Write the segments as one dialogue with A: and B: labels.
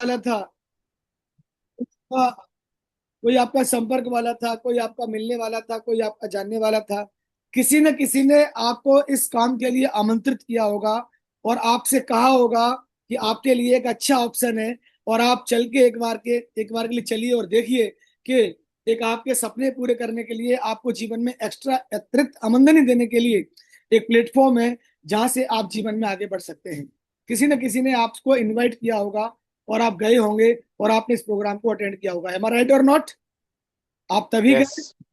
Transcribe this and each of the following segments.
A: वाला था, हाँ, कोई आपका संपर्क वाला था, कोई आपका मिलने वाला था, कोई आपका जानने वाला था। किसी न किसी ने आपको इस काम के लिए आमंत्रित किया होगा और आपसे कहा होगा कि आपके लिए एक अच्छा ऑप्शन है, और आप चल के एक बार के लिए चलिए और देखिए कि एक आपके सपने पूरे करने के लिए, आपको जीवन में एक्स्ट्रा अतिरिक्त आमदनी देने के लिए एक प्लेटफॉर्म है जहां से आप जीवन में आगे बढ़ सकते हैं। किसी न किसी ने आपको इनवाइट किया होगा और आप गए होंगे और आपने इस प्रोग्राम को अटेंड किया होगा। एम आई राइट और नॉट? आप तभी
B: यस।
A: गए,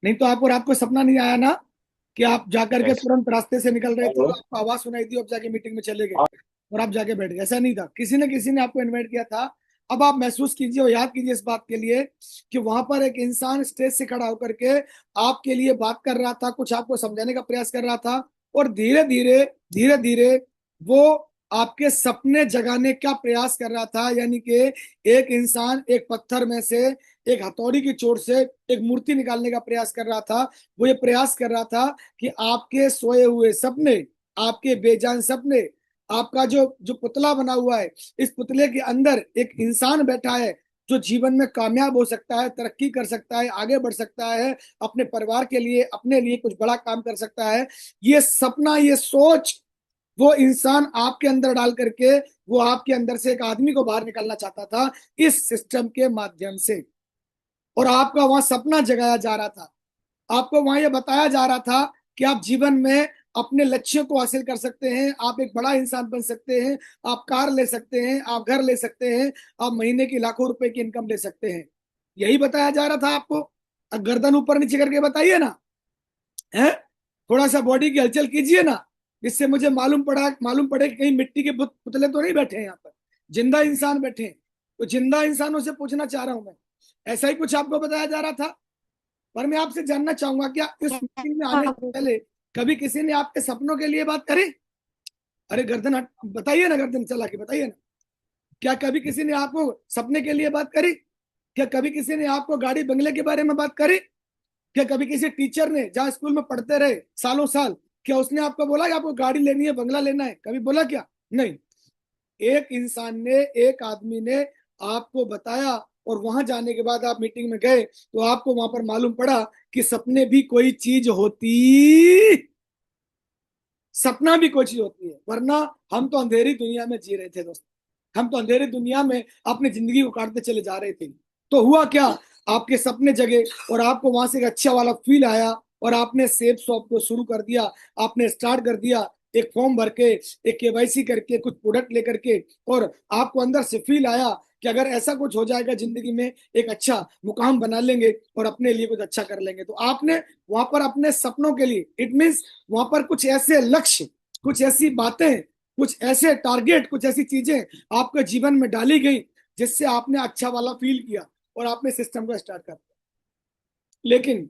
A: नहीं तो आपको रात को सपना नहीं आया ना कि आप जाकर के
B: यस।
A: तुरंत रास्ते से निकल रहे थे
B: हेलो।
A: और आपको आवाज सुनाई दी, आप जाके मीटिंग में चले गए और आप जाके बैठ गए। ऐसा नहीं था, किसी ने किसी ने आपको इनवाइट किया था। अब आप महसूस कीजिए और याद कीजिए इस बात के लिए कि वहां पर एक इंसान स्टेज से खड़ा होकर के आपके लिए बात कर रहा था, कुछ आपको समझाने का प्रयास कर रहा था, और धीरे धीरे वो आपके सपने जगाने का प्रयास कर रहा था। यानी कि एक इंसान एक पत्थर में से, एक हथौड़ी की चोट से एक मूर्ति निकालने का प्रयास कर रहा था। वो ये प्रयास कर रहा था कि आपके सोए हुए सपने, आपके बेजान सपने, आपका जो जो पुतला बना हुआ है, इस पुतले के अंदर एक इंसान बैठा है जो जीवन में कामयाब हो सकता है, तरक्की कर सकता है, आगे बढ़ सकता है, अपने परिवार के लिए, अपने लिए कुछ बड़ा काम कर सकता है। ये सपना, ये सोच वो इंसान आपके अंदर डाल करके वो आपके अंदर से एक आदमी को बाहर निकालना चाहता था इस सिस्टम के माध्यम से। और आपका वहां सपना जगाया जा रहा था, आपको वहां यह बताया जा रहा था कि आप जीवन में अपने लक्ष्यों को हासिल कर सकते हैं, आप एक बड़ा इंसान बन सकते हैं, आप कार ले सकते हैं, आप घर ले सकते हैं, आप महीने की लाखों रुपए की इनकम ले सकते हैं। यही बताया जा रहा था आपको। अब गर्दन ऊपर नीचे करके बताइए ना, है, थोड़ा सा बॉडी की हलचल कीजिए ना, जिससे मुझे मालूम पड़े कि कहीं मिट्टी के पुतले तो नहीं बैठे हैं यहाँ पर, जिंदा इंसान बैठे हैं। तो जिंदा इंसानों से पूछना चाह रहा हूं मैं, ऐसा ही कुछ आपको बताया जा रहा था? पर मैं आपसे जानना चाहूंगा, क्या इस मीटिंग में आने से पहले कभी किसी ने आपके सपनों के लिए बात करी? अरे गर्दन बताइए ना, गर्दन चला के बताइए ना। क्या कभी किसी ने आपको सपने के लिए बात करी? क्या कभी किसी ने आपको गाड़ी बंगले के बारे में बात करी? क्या कभी किसी टीचर ने, जहाँ स्कूल में पढ़ते रहे सालों साल, क्या उसने आपको बोला कि आपको गाड़ी लेनी है, बंगला लेना है? कभी बोला क्या? नहीं। एक इंसान ने, एक आदमी ने आपको बताया, और वहां जाने के बाद आप मीटिंग में गए तो आपको वहां पर मालूम पड़ा कि सपने भी कोई चीज होती, सपना भी कोई चीज होती है। वरना हम तो अंधेरी दुनिया में जी रहे थे दोस्त, हम तो अंधेरी दुनिया में अपनी जिंदगी को काटते चले जा रहे थे। तो हुआ क्या, आपके सपने जगे और आपको वहां से एक अच्छा वाला फील आया और आपने सेब शॉप को शुरू कर दिया, आपने स्टार्ट कर दिया, एक फॉर्म भर के, एक केवाईसी करके, कुछ प्रोडक्ट लेकर के, और आपको अंदर से फील आया कि अगर ऐसा कुछ हो जाएगा जिंदगी में, एक अच्छा मुकाम बना लेंगे और अपने लिए कुछ अच्छा कर लेंगे। तो आपने वहां पर अपने सपनों के लिए, इट मीन्स वहां पर कुछ ऐसे लक्ष्य, कुछ ऐसी बातें, कुछ ऐसे टारगेट, कुछ ऐसी चीजें आपके जीवन में डाली गई जिससे आपने अच्छा वाला फील किया और आपने सिस्टम को स्टार्ट कर दिया। लेकिन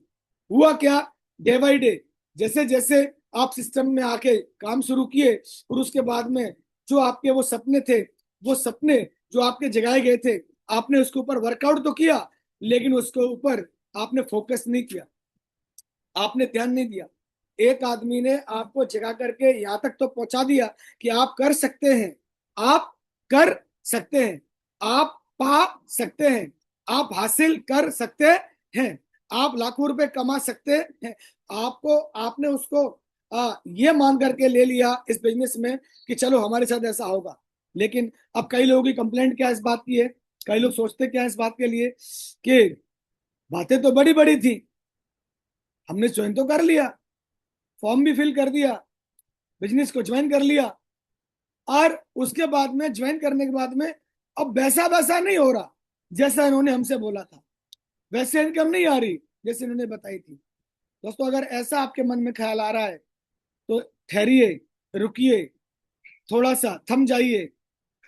A: हुआ क्या, डे बाई डे, जैसे जैसे आप सिस्टम में आके काम शुरू किए, और उसके बाद में जो आपके वो सपने थे, वो सपने जो आपके जगाए गए थे, आपने उसके ऊपर वर्कआउट तो किया, लेकिन उसके ऊपर आपने फोकस नहीं किया, आपने ध्यान नहीं दिया। एक आदमी ने आपको जगा करके यहां तक तो पहुंचा दिया कि आप कर सकते हैं, आप कर सकते हैं, आप पा सकते हैं, आप हासिल कर सकते हैं, आप लाखों रुपए कमा सकते हैं। आपको, आपने उसको ये मान करके ले लिया इस बिजनेस में कि चलो हमारे साथ ऐसा होगा। लेकिन अब कई लोगों की कंप्लेंट क्या इस बात की है, कई लोग सोचते क्या इस बात के लिए कि बातें तो बड़ी बड़ी थी, हमने ज्वाइन तो कर लिया, फॉर्म भी फिल कर दिया, बिजनेस को ज्वाइन कर लिया, और उसके बाद में, ज्वाइन करने के बाद में, अब वैसा वैसा नहीं हो रहा जैसा इन्होंने हमसे बोला था, वैसे इनकम नहीं आ रही जैसे इन्होंने बताई थी। दोस्तों, अगर ऐसा आपके मन में ख्याल आ रहा है तो ठहरिए, रुकिए, थोड़ा सा थम जाइए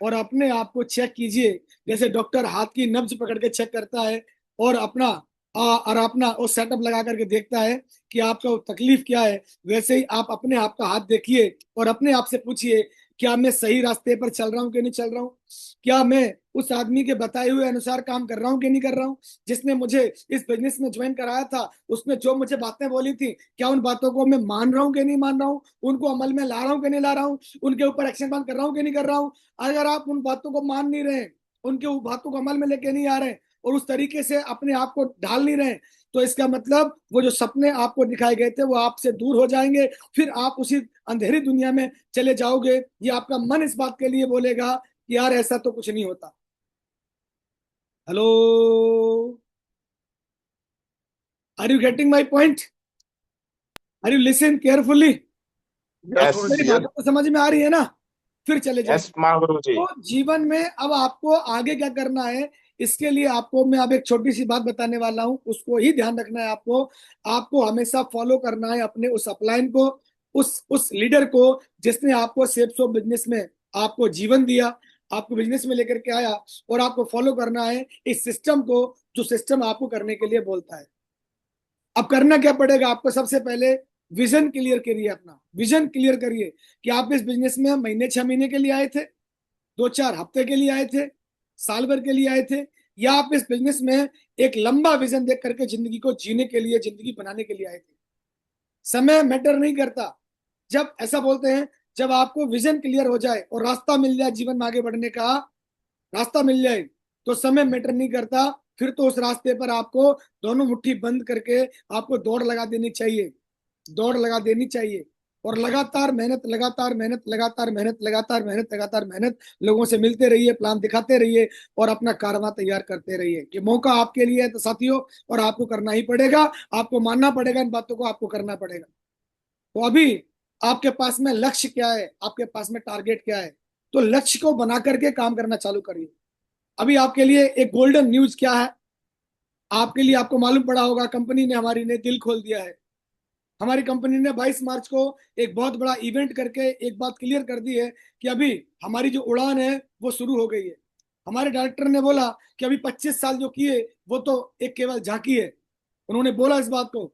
A: और अपने आप को चेक कीजिए। जैसे डॉक्टर हाथ की नब्ज पकड़ के चेक करता है और अपना वो सेटअप लगा करके देखता है कि आपका वो तकलीफ क्या है, वैसे ही आप अपने आप का हाथ देखिए और अपने आप से पूछिए, क्या मैं सही रास्ते पर चल रहा हूँ कि नहीं चल रहा हूँ? क्या मैं उस आदमी के बताए हुए अनुसार काम कर रहा हूँ कि नहीं कर रहा हूँ? जिसने मुझे इस बिजनेस में ज्वाइन कराया था, उसने जो मुझे बातें बोली थी, क्या उन बातों को मैं मान रहा हूँ कि नहीं मान रहा हूँ, उनको अमल में ला रहा हूँ कि नहीं ला रहा हूँ, उनके ऊपर एक्शन प्लान कर रहा हूँ कि नहीं कर रहा हूँ? अगर आप उन बातों को मान नहीं रहे, उनके बातों को अमल में लेके नहीं आ रहे हैं और उस तरीके से अपने आप को ढाल नहीं रहे, तो इसका मतलब वो जो सपने आपको दिखाए गए थे वो आपसे दूर हो जाएंगे, फिर आप उसी अंधेरी दुनिया में चले जाओगे। ये आपका मन इस बात के लिए बोलेगा कि यार ऐसा तो कुछ नहीं होता। Hello, are you getting my point? Are you listen carefully?
B: Yes.
A: आपको मेरी बात तो समझ में आ रही है ना? फिर चले
B: यस
A: जाइए।
B: महागुरु जी।
A: तो जीवन में अब आपको आगे क्या करना है, इसके लिए आपको मैं अब एक छोटी सी बात बताने वाला हूं, उसको ही ध्यान रखना है आपको। आपको हमेशा फॉलो करना है अपने उस अपलाइन को, उस लीडर को जिसने आपको सेप्स ऑफ बिजनेस में आपको जीवन दिया, आपको बिजनेस में लेकर के आया, और आपको फॉलो करना है इस सिस्टम को, जो सिस्टम आपको करने के लिए बोलता है। अब करना क्या पड़ेगा आपको? सबसे पहले विजन क्लियर करिए, अपना विजन क्लियर करिए कि आप इस बिजनेस में महीने 6 महीने के लिए आए थे, 2-4 हफ्ते के लिए आए थे, साल भर के लिए आए थे, या आप इस बिजनेस में एक लंबा विजन देख करके जिंदगी को जीने के लिए, जिंदगी बनाने के लिए आए थे। समय मैटर नहीं करता। जब ऐसा बोलते हैं, जब आपको विजन क्लियर हो जाए और रास्ता मिल जाए जीवन में आगे बढ़ने का, रास्ता मिल जाए, तो समय मैटर नहीं करता। फिर तो उस रास्ते पर आपको दोनों मुट्ठी बंद करके आपको दौड़ लगा देनी चाहिए, दौड़ लगा देनी चाहिए। और लगातार मेहनत, लगातार मेहनत, लगातार मेहनत, लगातार मेहनत, लगातार मेहनत, लोगों से मिलते रहिए, प्लान दिखाते रहिए और अपना कारवा तैयार करते रहिए कि मौका आपके लिए है तो साथियों, और आपको करना ही पड़ेगा, आपको मानना पड़ेगा, इन बातों को आपको करना पड़ेगा। तो अभी आपके पास में लक्ष्य क्या है, आपके पास में टारगेट क्या है? तो लक्ष्य को बना करके काम करना चालू करिए। अभी आपके लिए एक गोल्डन न्यूज क्या है? आपके लिए, आपको मालूम पड़ा होगा, कंपनी ने, हमारी ने दिल खोल दिया है। हमारी कंपनी ने 22 मार्च को एक बहुत बड़ा इवेंट करके एक बात क्लियर कर दी है कि अभी हमारी जो उड़ान है वो शुरू हो गई है। हमारे डायरेक्टर ने बोला कि अभी 25 साल जो किए वो तो एक केवल झांकी है। उन्होंने बोला इस बात को,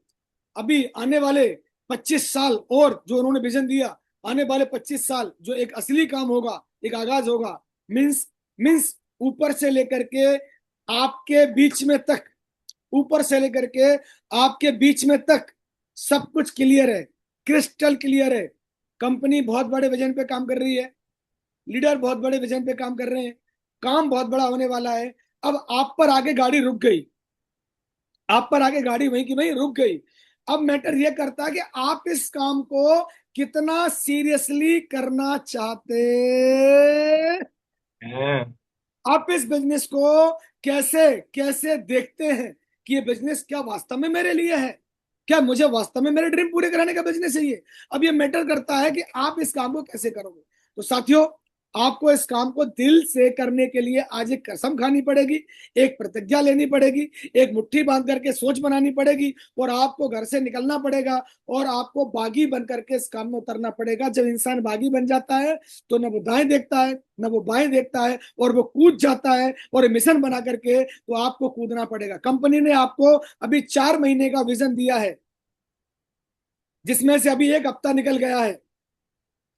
A: अभी आने वाले 25 साल और जो उन्होंने विजन दिया, आने वाले 25 साल जो एक असली काम होगा, एक आगाज होगा, मीन्स मीन्स ऊपर से लेकर के आपके बीच में तक, ऊपर से लेकर के आपके बीच में तक सब कुछ क्लियर है, क्रिस्टल क्लियर है। कंपनी बहुत बड़े विजन पे काम कर रही है, लीडर बहुत बड़े विजन पे काम कर रहे हैं, काम बहुत बड़ा होने वाला है। अब आप पर आगे गाड़ी रुक गई, आप पर आगे गाड़ी वहीं की वहीं रुक गई। अब मैटर यह करता है कि आप इस काम को कितना सीरियसली करना चाहते,
B: हैं।
A: आप इस बिजनेस को कैसे कैसे देखते हैं कि ये बिजनेस क्या वास्तव में मेरे लिए है, क्या मुझे वास्तव में मेरे ड्रीम पूरे कराने का बिजनेस है ये? अब ये मैटर करता है कि आप इस काम को कैसे करोगे। तो साथियों, आपको इस काम को दिल से करने के लिए आज एक कसम खानी पड़ेगी, एक प्रतिज्ञा लेनी पड़ेगी, एक मुट्ठी बांध करके सोच बनानी पड़ेगी, और आपको घर से निकलना पड़ेगा और आपको बागी बन करके इस काम में उतरना पड़ेगा। जब इंसान बागी बन जाता है तो न वो दाएं देखता है न वो बाएं देखता है, और वो कूद जाता है, और मिशन बना करके तो आपको कूदना पड़ेगा। कंपनी ने आपको अभी 4 महीने का विजन दिया है, जिसमें से अभी एक हफ्ता निकल गया है।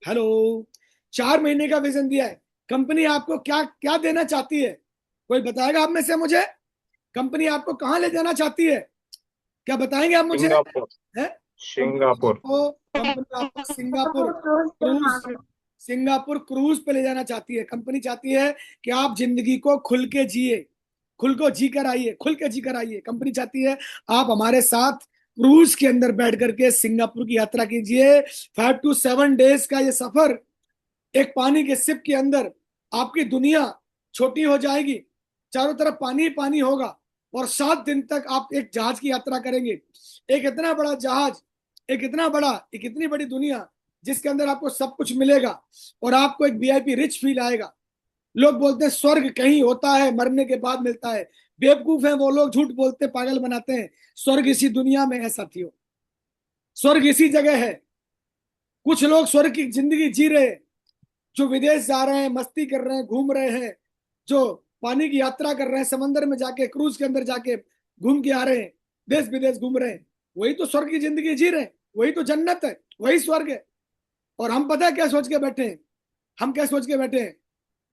A: हेलो, 4 महीने का विजन दिया है। कंपनी आपको क्या क्या देना चाहती है? कोई बताएगा आप में से मुझे? कंपनी आपको कहाँ ले जाना चाहती है? क्या बताएंगे आप मुझे?
B: सिंगापुर।
A: है,
B: सिंगापुर।
A: कंपनी आपको सिंगापुर क्रूज, सिंगापुर क्रूज पे ले जाना चाहती है। कंपनी चाहती है कि आप जिंदगी को खुल के जिए, खुल को जी कर आइए, खुल के जी कर आइए। कंपनी चाहती है आप हमारे साथ क्रूज के अंदर बैठ करके सिंगापुर की यात्रा कीजिए। 5 to 7 डेज का ये सफर, एक पानी के सिप के अंदर आपकी दुनिया छोटी हो जाएगी, चारों तरफ पानी ही पानी होगा, और 7 दिन तक आप एक जहाज की यात्रा करेंगे। एक इतना बड़ा जहाज, एक इतना बड़ा, एक इतनी बड़ी दुनिया जिसके अंदर आपको सब कुछ मिलेगा, और आपको एक वीआईपी रिच फील आएगा। लोग बोलते हैं स्वर्ग कहीं होता है, मरने के बाद मिलता है। बेवकूफ हैं वो लोग, झूठ बोलते, पागल बनाते हैं। स्वर्ग इसी दुनिया में है साथियों, स्वर्ग इसी जगह है। कुछ लोग स्वर्ग की जिंदगी जी रहे हैं, जो विदेश जा रहे हैं, मस्ती कर रहे हैं, घूम रहे हैं, जो पानी की यात्रा कर रहे हैं, समंदर में जाके, क्रूज के अंदर जाके घूम के आ रहे हैं, देश विदेश घूम रहे हैं, वही तो स्वर्ग की जिंदगी जी रहे हैं, वही तो जन्नत है, वही स्वर्ग है। और हम पता है क्या सोच के बैठे हैं? हम क्या सोच के बैठे हैं?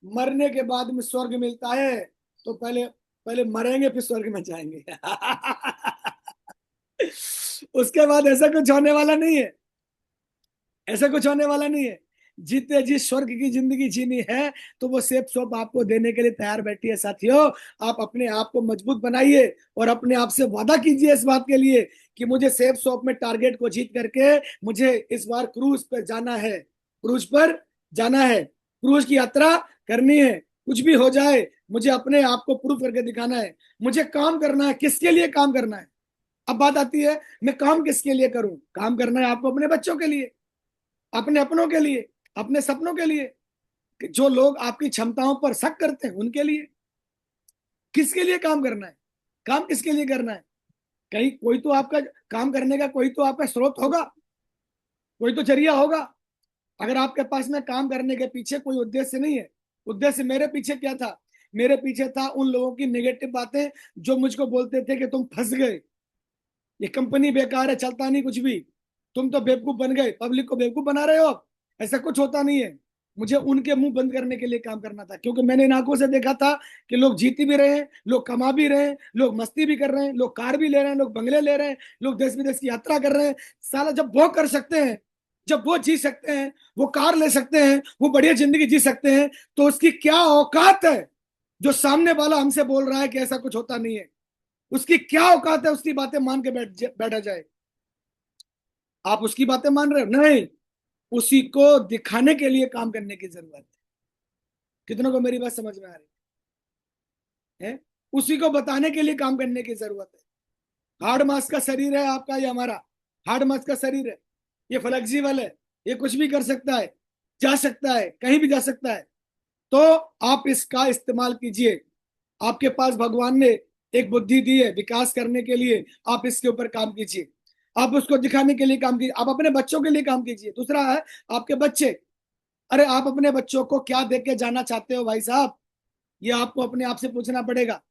A: मरने के बाद में स्वर्ग मिलता है, तो पहले पहले मरेंगे फिर स्वर्ग में जाएंगे। उसके बाद ऐसा कुछ होने वाला नहीं है, ऐसा कुछ होने वाला नहीं है। जीते जी स्वर्ग की जिंदगी जीनी है तो वो सेफ शॉप आपको देने के लिए तैयार बैठी है। साथियों, आप अपने आप को मजबूत बनाइए और अपने आप से वादा कीजिए इस बात के लिए कि मुझे सेफ शॉप में टारगेट को जीत करके मुझे इस बार क्रूज पर जाना है, क्रूज पर जाना है, क्रूज की यात्रा करनी है। कुछ भी हो जाए मुझे अपने आप को प्रूव करके दिखाना है। मुझे काम करना है। किसके लिए काम करना है? अब बात आती है, मैं काम किसके लिए करूं? काम करना है आपको अपने बच्चों के लिए, अपने अपनों के लिए, अपने सपनों के लिए। जो लोग आपकी क्षमताओं पर शक करते हैं उनके लिए। किसके लिए काम करना है? काम किसके लिए करना है? कहीं कोई तो आपका काम करने का कोई तो आपका स्रोत होगा, कोई तो जरिया होगा। अगर आपके पास में काम करने के पीछे कोई उद्देश्य नहीं है, उद्देश्य मेरे पीछे क्या था? मेरे पीछे था उन लोगों की नेगेटिव बातें जो मुझको बोलते थे कि तुम फंस गए, ये कंपनी बेकार है, चलता नहीं कुछ भी, तुम तो बेवकूफ बन गए, पब्लिक को बेवकूफ बना रहे हो आप, ऐसा कुछ होता नहीं है। मुझे उनके मुंह बंद करने के लिए काम करना था, क्योंकि मैंने इन आंखों से देखा था कि लोग जीती भी रहे हैं, लोग कमा भी रहे हैं, लोग मस्ती भी कर रहे हैं, लोग कार भी ले रहे हैं, लोग बंगले ले रहे हैं, लोग देश विदेश की यात्रा कर रहे हैं। साला जब वो कर सकते हैं, जब वो जी सकते हैं, वो कार ले सकते हैं, वो बढ़िया जिंदगी जी सकते हैं, तो उसकी क्या औकात है जो सामने वाला हमसे बोल रहा है कि ऐसा कुछ होता नहीं है? उसकी क्या औकात है उसकी बातें मान के बैठा जाए? आप उसकी बातें मान रहे हो? नहीं, उसी को दिखाने के लिए काम करने की जरूरत है। कितनों को मेरी बात समझ में आ रही है? उसी को बताने के लिए काम करने की जरूरत है। हार्ड मास का शरीर है आपका, ये हमारा हार्ड मास का शरीर है, ये फ्लेक्सिबल है, ये कुछ भी कर सकता है, जा सकता है, कहीं भी जा सकता है। तो आप इसका इस्तेमाल कीजिए। आपके पास भगवान ने एक बुद्धि दी है विकास करने के लिए, आप इसके ऊपर काम कीजिए। आप उसको दिखाने के लिए काम कीजिए, आप अपने बच्चों के लिए काम कीजिए। दूसरा है आपके बच्चे। अरे आप अपने बच्चों को क्या देख के जाना चाहते हो भाई साहब? ये आपको अपने आप से पूछना पड़ेगा,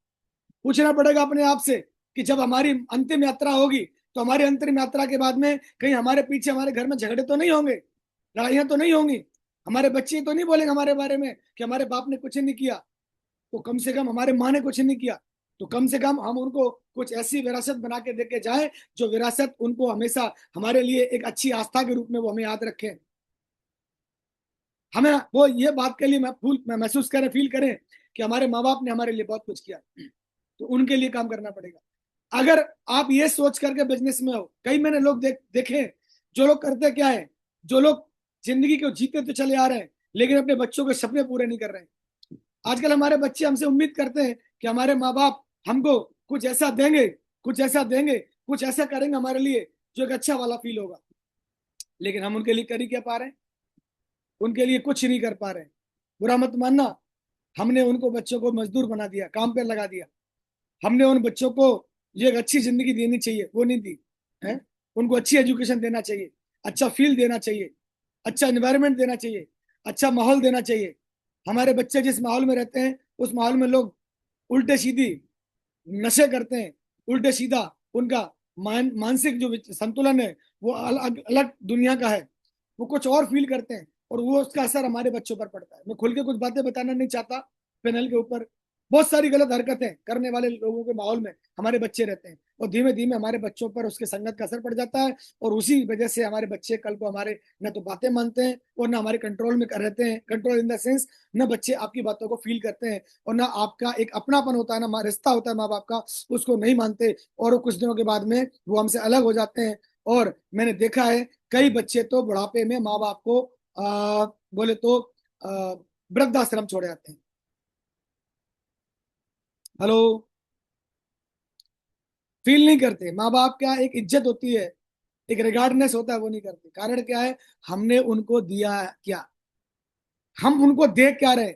A: पूछना पड़ेगा अपने आप से कि जब हमारी अंतिम यात्रा होगी तो हमारी अंतिम यात्रा के बाद में कहीं हमारे पीछे हमारे घर में झगड़े तो नहीं होंगे, लड़ाइयां तो नहीं होंगी, हमारे बच्चे तो नहीं बोलेंगे हमारे बारे में कि हमारे बाप ने कुछ नहीं किया, तो कम से कम हमारे माँ ने कुछ नहीं किया, तो कम से कम हम उनको कुछ ऐसी विरासत बना के देके जाए जो विरासत उनको हमेशा हमारे लिए एक अच्छी आस्था के रूप में वो हमें याद रखें। हमें वो ये बात के लिए महसूस करें, फील करें कि हमारे माँ बाप ने हमारे लिए बहुत कुछ किया, तो उनके लिए काम करना पड़ेगा। अगर आप ये सोच करके बिजनेस में हो, कई मैंने लोग देखे, जो लोग करते क्या है, जो लोग जिंदगी को जीते तो चले आ रहे हैं लेकिन अपने बच्चों के सपने पूरे नहीं कर रहे हैं। आजकल हमारे बच्चे हमसे उम्मीद करते हैं कि हमारे माँ बाप हमको कुछ ऐसा देंगे, कुछ ऐसा देंगे, कुछ ऐसा करेंगे हमारे लिए जो एक अच्छा वाला फील होगा, लेकिन हम उनके लिए कर ही क्या पा रहे हैं? उनके लिए कुछ नहीं कर पा रहे हैं। बुरा मत मानना, हमने उनको बच्चों को मजदूर बना दिया, काम पे लगा दिया। हमने उन बच्चों को जो एक अच्छी जिंदगी देनी चाहिए वो नहीं दी है। उनको अच्छी एजुकेशन देना चाहिए, अच्छा फील देना चाहिए, अच्छा एनवायरनमेंट देना चाहिए, अच्छा माहौल देना चाहिए। हमारे बच्चे जिस माहौल में रहते हैं उस माहौल में लोग उल्टे सीधी नशे करते हैं, उल्टे सीधा उनका मानसिक जो संतुलन है वो अलग अलग दुनिया का है, वो कुछ और फील करते हैं और वो उसका असर हमारे बच्चों पर पड़ता है। मैं खुल के कुछ बातें बताना नहीं चाहता पैनल के ऊपर। बहुत सारी गलत हरकतें करने वाले लोगों के माहौल में हमारे बच्चे रहते हैं और धीमे धीमे हमारे बच्चों पर उसके संगत का असर पड़ जाता है और उसी वजह से हमारे बच्चे कल को हमारे न तो बातें मानते हैं और ना हमारे कंट्रोल में रहते हैं। कंट्रोल इन द सेंस, न बच्चे आपकी बातों को फील करते हैं और ना आपका एक अपनापन होता है, ना रिश्ता होता है माँ बाप का, उसको नहीं मानते और वो कुछ दिनों के बाद में वो हमसे अलग हो जाते हैं। और मैंने देखा है कई बच्चे तो बुढ़ापे में माँ बाप को बोले तो वृद्धाश्रम छोड़े जाते हैं। हेलो, फील नहीं करते माँ बाप, क्या एक इज्जत होती है, एक रिगार्डनेस होता है, वो नहीं करते। कारण क्या है? हमने उनको दिया क्या, हम उनको दे क्या रहे?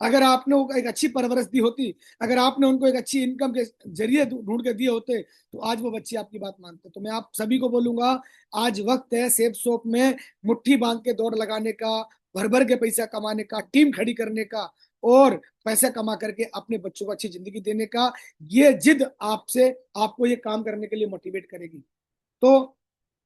A: अगर आपने उनको एक अच्छी परवरिश दी होती, अगर आपने उनको एक अच्छी इनकम के जरिए ढूंढ के दिए होते तो आज वो बच्चे आपकी बात मानते। तो मैं आप सभी को बोलूंगा, आज वक्त है सेफ शॉप में मुट्ठी बांध के दौड़ लगाने का, भर भर के पैसा कमाने का, टीम खड़ी करने का और पैसा कमा करके अपने बच्चों को अच्छी जिंदगी देने का। ये जिद आपसे आपको ये काम करने के लिए मोटिवेट करेगी। तो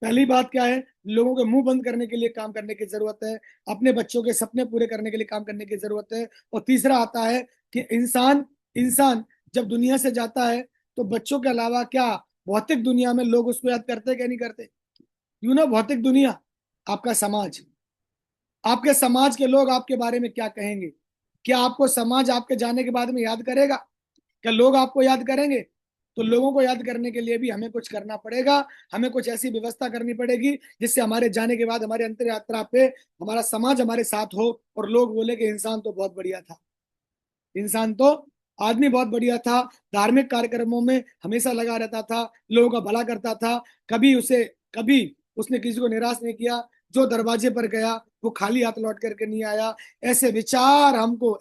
A: पहली बात क्या है? लोगों के मुंह बंद करने के लिए काम करने की जरूरत है, अपने बच्चों के सपने पूरे करने के लिए काम करने की जरूरत है। और तीसरा आता है कि इंसान इंसान जब दुनिया से जाता है तो बच्चों के अलावा क्या भौतिक दुनिया में लोग उसको याद करते हैं क्या नहीं करते? यू नो, भौतिक दुनिया, आपका समाज, आपके समाज के लोग आपके बारे में क्या कहेंगे? क्या आपको समाज आपके जाने के बाद में याद करेगा? क्या लोग आपको याद करेंगे? तो लोगों को याद करने के लिए भी हमें कुछ करना पड़ेगा। हमें कुछ ऐसी व्यवस्था करनी पड़ेगी जिससे हमारे जाने के बाद हमारे अंतर यात्रा पे हमारा समाज हमारे साथ हो और लोग बोले कि इंसान तो बहुत बढ़िया था, इंसान तो आदमी बहुत बढ़िया था, धार्मिक कार्यक्रमों में हमेशा लगा रहता था, लोगों का भला करता था, कभी उसने किसी को निराश नहीं किया, जो दरवाजे पर गया वो खाली हाथ लौट करके नहीं आया। ऐसे विचार हमको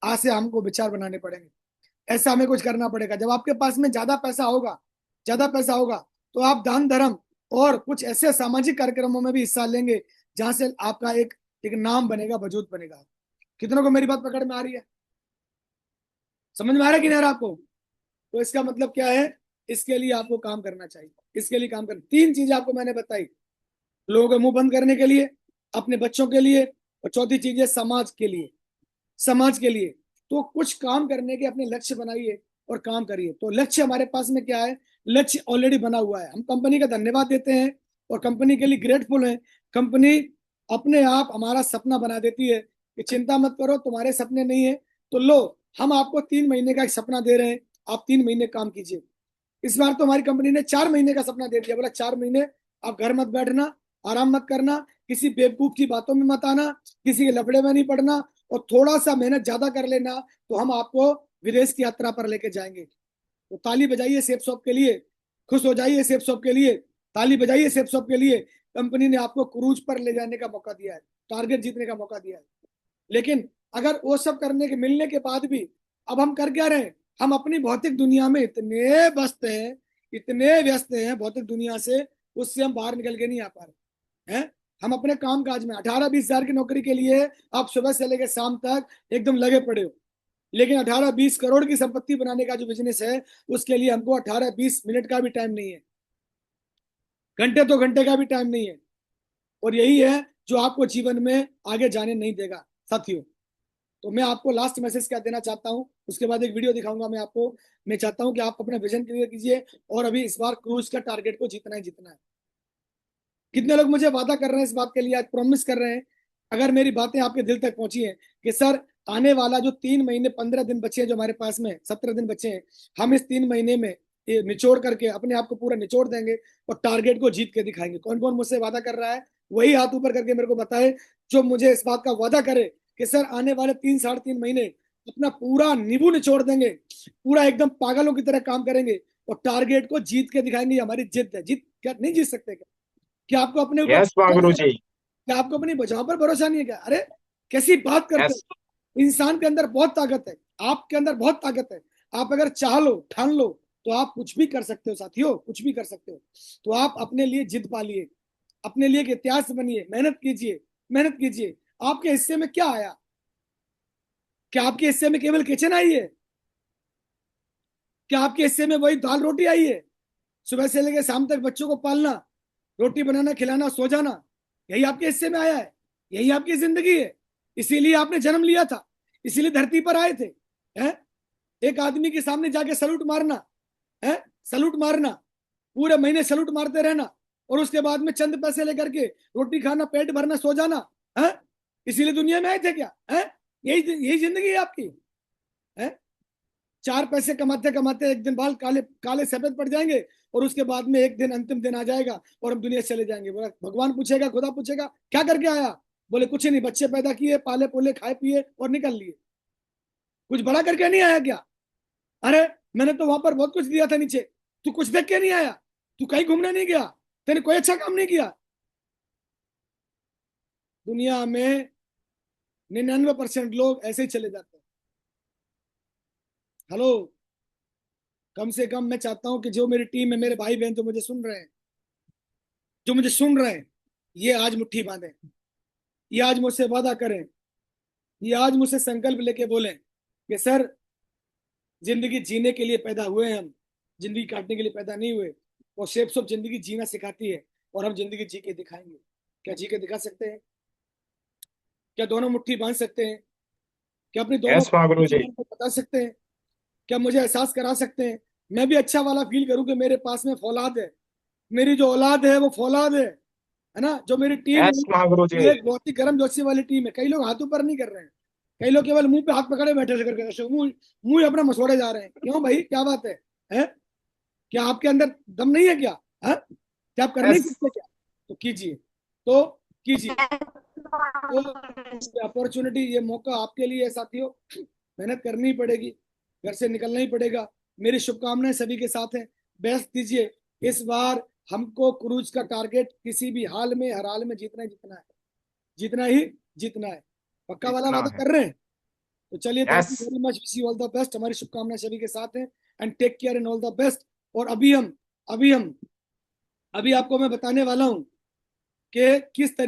A: आज से हमको विचार बनाने पड़ेंगे। ऐसा हमें कुछ करना पड़ेगा। जब आपके पास में ज्यादा पैसा होगा तो आप दान धर्म और कुछ ऐसे सामाजिक कार्यक्रमों में भी हिस्सा लेंगे जहां से आपका एक एक नाम बनेगा, वजूद बनेगा। कितनों को मेरी बात पकड़ में आ रही है? समझ में आ रहा है कि नहीं आ रहा आपको? तो इसका मतलब क्या है? इसके लिए आपको काम करना चाहिए। इसके लिए काम कर, तीन चीजें आपको मैंने बताई। लोगों के मुंह बंद करने के लिए, अपने बच्चों के लिए, और चौथी चीज है समाज के लिए। समाज के लिए तो कुछ काम करने के अपने लक्ष्य बनाइए और काम करिए। तो लक्ष्य हमारे पास में क्या है? लक्ष्य ऑलरेडी बना हुआ है। हम कंपनी का धन्यवाद देते हैं और कंपनी के लिए ग्रेटफुल हैं। कंपनी अपने आप हमारा सपना बना देती है कि चिंता मत करो, तुम्हारे सपने नहीं है तो लो, हम आपको 3 महीने का एक सपना दे रहे हैं, आप 3 महीने काम कीजिए। इस बार तो हमारी कंपनी ने 4 महीने का सपना दे दिया। बोला 4 महीने आप घर मत बैठना, आराम मत करना, किसी बेवकूफ की बातों में मत आना, किसी के लफड़े में नहीं पड़ना, और थोड़ा सा मेहनत ज्यादा कर लेना तो हम आपको विदेश की यात्रा पर लेके जाएंगे। तो ताली बजाइए सेफ शॉप के लिए, खुश हो जाइए सेफ शॉप के लिए, ताली बजाइए सेफ शॉप के लिए। कंपनी ने आपको क्रूज पर ले जाने का मौका दिया है, टारगेट जीतने का मौका दिया है। लेकिन अगर वो सब करने के मिलने के बाद भी अब हम कर क्या रहे हैं? हम अपनी भौतिक दुनिया में इतने व्यस्त हैं, इतने व्यस्त हैं भौतिक दुनिया से, उससे हम बाहर निकल के नहीं आ पा रहे हैं। हम अपने काम काज में 18-20 हजार की नौकरी के लिए आप सुबह से लेकर शाम तक एकदम लगे पड़े हो। लेकिन 18-20 करोड़ की संपत्ति बनाने का जो बिजनेस है उसके लिए हमको 18-20 मिनट का भी टाइम नहीं है, घंटे तो घंटे का भी टाइम नहीं है। और यही है जो आपको जीवन में आगे जाने नहीं देगा साथियों। तो मैं आपको लास्ट मैसेज क्या देना चाहता हूं, उसके बाद एक वीडियो दिखाऊंगा मैं आपको। मैं चाहता हूं कि आप अपना विजन क्लियर कीजिए और अभी इस बार क्रूज का टारगेट को जीतना ही जीतना है। कितने लोग मुझे वादा कर रहे हैं इस बात के लिए, आज प्रॉमिस कर रहे हैं? अगर मेरी बातें आपके दिल तक पहुंची हैं कि सर आने वाला जो 3 महीने 15 दिन बचे हैं, जो हमारे पास में 17 दिन बचे हैं, हम इस 3 महीने में ये निचोड़ करके अपने आप को पूरा निचोड़ देंगे और टारगेट को जीत के दिखाएंगे। कौन कौन मुझसे वादा कर रहा है? वही हाथ ऊपर करके मेरे को बताए जो मुझे इस बात का वादा करे कि सर आने वाले 3 साढ़े 3 महीने अपना पूरा नींबू निचोड़ देंगे, पूरा एकदम पागलों की तरह काम करेंगे और टारगेट को जीत के दिखाएंगे। ये हमारी जिद है। जीत क्या नहीं जीत सकते क्या? क्या आपको अपने ऊपर
B: यस
A: भरोसा नहीं
B: गुरु
A: है?
B: जी।
A: क्या आपको अपनी बचाव पर भरोसा नहीं है क्या? अरे कैसी बात करते
B: यस।
A: हो? इंसान के अंदर बहुत ताकत है, आपके अंदर बहुत ताकत है। आप अगर चाह लो, ठान लो, तो आप कुछ भी कर सकते हो साथियों, कुछ भी कर सकते हो। तो आप अपने लिए जिद पालिए, अपने लिए एक इतिहास बनिए, मेहनत कीजिए, मेहनत कीजिए। आपके हिस्से में क्या आया? क्या आपके हिस्से में केवल किचन आई है? क्या आपके हिस्से में वही दाल रोटी आई है? सुबह से लेकर शाम तक बच्चों को पालना, रोटी बनाना, खिलाना, सो जाना, यही आपके हिस्से में आया है? यही आपकी जिंदगी है? इसीलिए आपने जन्म लिया था, इसीलिए धरती पर आए थे। हैं? एक आदमी के सामने जाके सलूट मारना है, सलूट मारना, पूरे महीने सलूट मारते रहना, और उसके बाद में चंद पैसे लेकर के रोटी खाना, पेट भरना, सो जाना। है? इसीलिए दुनिया में आए थे क्या? है? यही यही जिंदगी है आपकी? है? 4 पैसे कमाते कमाते एक दिन बाल काले काले सफेद पड़ जाएंगे और उसके बाद में एक दिन अंतिम दिन आ जाएगा और हम दुनिया से चले जाएंगे। बोला भगवान पूछेगा, खुदा पूछेगा क्या करके आया? बोले कुछ नहीं, बच्चे पैदा किए, पाले पोले, खाए पिए और निकल लिए। कुछ बड़ा करके नहीं आया क्या? अरे मैंने तो वहां पर बहुत कुछ दिया था नीचे, तू कुछ देख के नहीं आया? तू कहीं घूमने नहीं गया? तेने कोई अच्छा काम नहीं किया? दुनिया में 99% लोग ऐसे ही चले जाते हैं। हेलो, कम से कम मैं चाहता हूं कि जो मेरी टीम है, मेरे भाई बहन जो मुझे सुन रहे हैं, जो मुझे सुन रहे हैं, ये आज मुट्ठी बांधे, ये आज मुझसे वादा करें, ये आज मुझसे संकल्प लेके बोलें कि सर जिंदगी जीने के लिए पैदा हुए हैं हम, जिंदगी काटने के लिए पैदा नहीं हुए। और शेप्स ऑफ जिंदगी जीना सिखाती है और हम जिंदगी जी के दिखाएंगे। क्या जी के दिखा सकते हैं? क्या दोनों मुट्ठी बांध सकते हैं? क्या अपनी दोनों
B: यस गुरु जी।
A: को बता सकते हैं? क्या मुझे एहसास करा सकते हैं? मैं भी अच्छा वाला फील करूं कि मेरे पास में फौलाद है, मेरी जो औलाद है वो फौलाद है। है ना। जो मेरी टीम
B: यस
A: है
B: महागुरु जी।
A: ये एक बहुत ही गर्म जोशी वाली टीम है। कई लोग हाथ ऊपर नहीं कर रहे हैं, कई लोग केवल मुंह पे हाथ पकड़े बैठे थे करके ऐसे मुंह मुंह अपना मसोड़े जा रहे हैं। क्यों भाई, क्या बात है? क्या आपके अंदर दम नहीं है क्या? है क्या आप कर नहीं
B: यस।
A: सकते क्या? तो कीजिए, तो कीजिए। तो ये अपॉर्चुनिटी, ये मौका आपके लिए है साथियों। मेहनत करनी पड़ेगी, घर से निकलना ही पड़ेगा। मेरी शुभकामनाएं सभी के साथ हैं। बेस्ट दीजिए इस बार। हमको क्रूज का टारगेट किसी भी हाल में, हर हाल में जीतना ही जीतना है, जीतना ही जीतना है। पक्का वाला
B: इतना
A: वादा
B: है।
A: कर रहे हैं? तो चलिए, thank
B: yes.
A: You very much, wish you all the best. हमारी शुभकामनाएं सभी के साथ हैं। And take care and all the best. और अभी हम अभी आपको मैं बताने वाला हूं कि किस तरीके